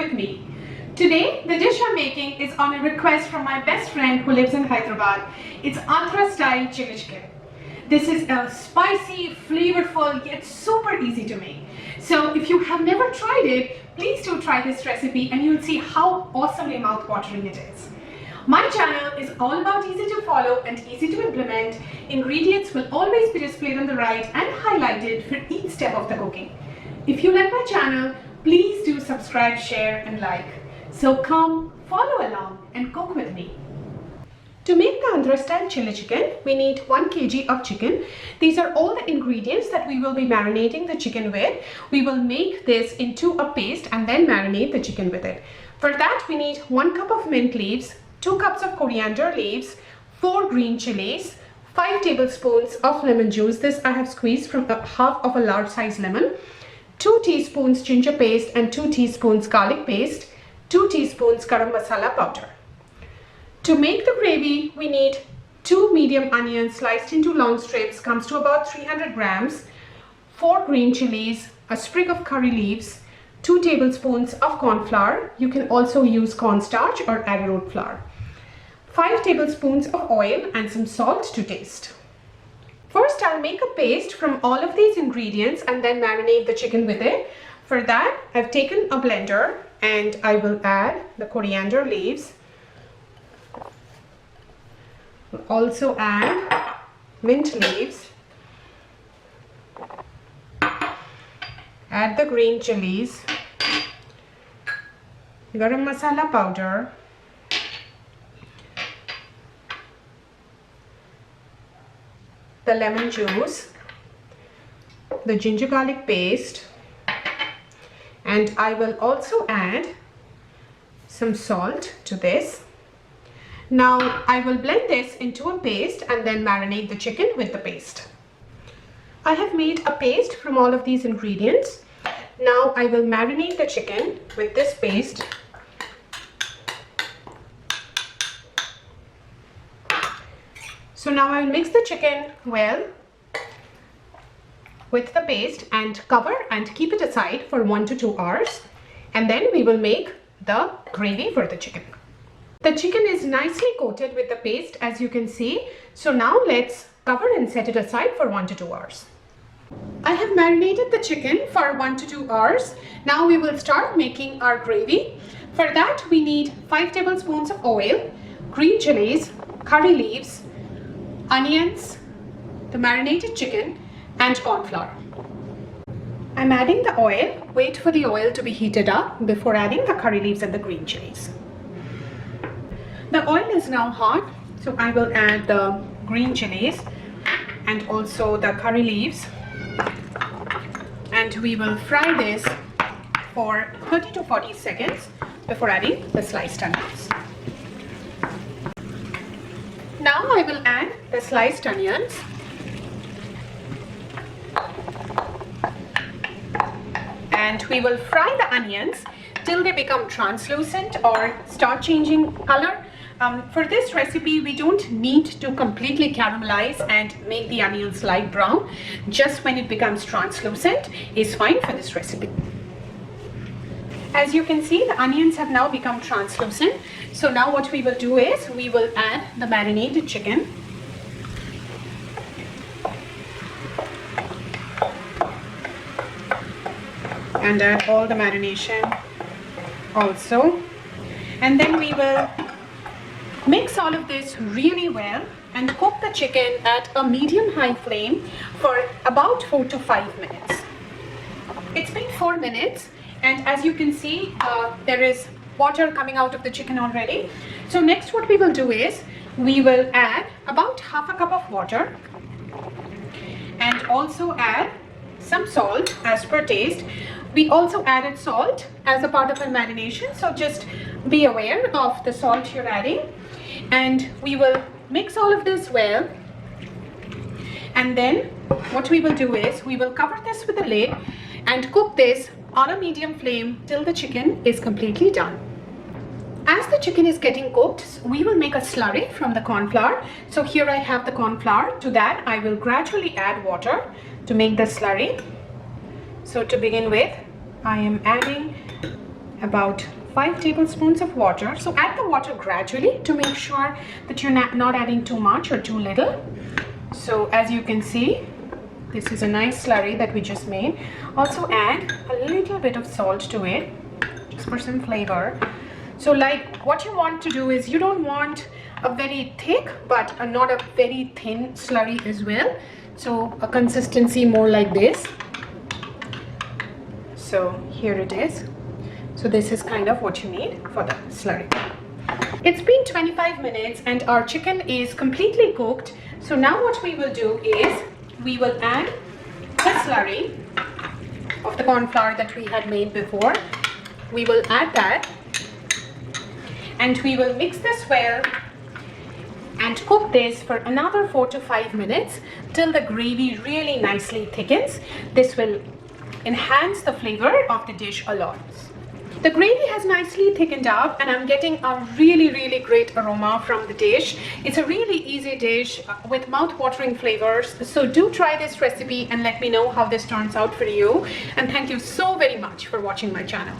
with me. Today, the dish I'm making is on a request from my best friend who lives in Hyderabad. It's Andhra Style Chilli Chicken. This is a spicy, flavorful, yet super easy to make. So if you have never tried it, please do try this recipe and you'll see how awesomely mouth-watering it is. My channel is all about easy to follow and easy to implement. Ingredients will always be displayed on the right and highlighted for each step of the cooking. If you like my channel, please do subscribe, share and like. So come, follow along and cook with me. To make the Andhra Style Chilli Chicken, we need 1 kg of chicken. These are all the ingredients that we will be marinating the chicken with. We will make this into a paste and then marinate the chicken with it. For that, we need 1 cup of mint leaves, 2 cups of coriander leaves, 4 green chilies, 5 tablespoons of lemon juice. This I have squeezed from half of a large size lemon, 2 teaspoons ginger paste and 2 teaspoons garlic paste, 2 teaspoons garam masala powder. To make the gravy, we need 2 medium onions sliced into long strips, comes to about 300 grams, 4 green chilies, a sprig of curry leaves, 2 tablespoons of corn flour. You can also use cornstarch or arrowroot flour, 5 tablespoons of oil and some salt to taste. First, I'll make a paste from all of these ingredients and then marinate the chicken with it. For that, I've taken a blender and I will add the coriander leaves. We'll also add mint leaves, add the green chilies, garam masala powder, the lemon juice, the ginger garlic paste, and I will also add some salt to this. Now I will blend this into a paste and then marinate the chicken with the paste. I have made a paste from all of these ingredients. Now I will marinate the chicken with this paste. So now I will mix the chicken well with the paste and cover and keep it aside for 1 to 2 hours. And then we will make the gravy for the chicken. The chicken is nicely coated with the paste, as you can see. So now let's cover and set it aside for 1 to 2 hours. I have marinated the chicken for 1 to 2 hours. Now we will start making our gravy. For that, we need 5 tablespoons of oil, green chilies, curry leaves, onions, the marinated chicken, and corn flour. I'm adding the oil. Wait for the oil to be heated up before adding the curry leaves and the green chilies. The oil is now hot, so I will add the green chilies and also the curry leaves, and we will fry this for 30 to 40 seconds before adding the sliced onions. Now I will add the sliced onions and we will fry the onions till they become translucent or start changing color. For this recipe, we don't need to completely caramelize and make the onions light brown. Just when it becomes translucent is fine for this recipe. As you can see, the onions have now become translucent. So now what we will do is we will add the marinated chicken. And add all the marination also. And then we will mix all of this really well and cook the chicken at a medium-high flame for about 4 to 5 minutes. It's been 4 minutes and as you can see, there is water coming out of the chicken already. So next what we will do is we will add about half a cup of water and also add some salt as per taste. We also added salt as a part of our marination, so just be aware of the salt you're adding. And we will mix all of this well. And then what we will do is we will cover this with a lid and cook this on a medium flame till the chicken is completely done. As the chicken is getting cooked, we will make a slurry from the corn flour. So here I have the corn flour. To that I will gradually add water to make the slurry. So to begin with, I am adding about 5 tablespoons of water. So add the water gradually to make sure that you're not adding too much or too little. So as you can see, this is a nice slurry that we just made. Also add a little bit of salt to it, just for some flavor. So like what you want to do is, you don't want a very thick but not a very thin slurry as well. So a consistency more like this. So here it is. So this is kind of what you need for the slurry. It's been 25 minutes and our chicken is completely cooked. So now what we will do is, we will add the slurry of the corn flour that we had made before. We will add that and we will mix this well and cook this for another 4 to 5 minutes till the gravy really nicely thickens. This will enhance the flavor of the dish a lot. The gravy has nicely thickened up and I'm getting a really great aroma from the dish. It's a really easy dish with mouth-watering flavors. So do try this recipe and let me know how this turns out for you. And thank you so very much for watching my channel.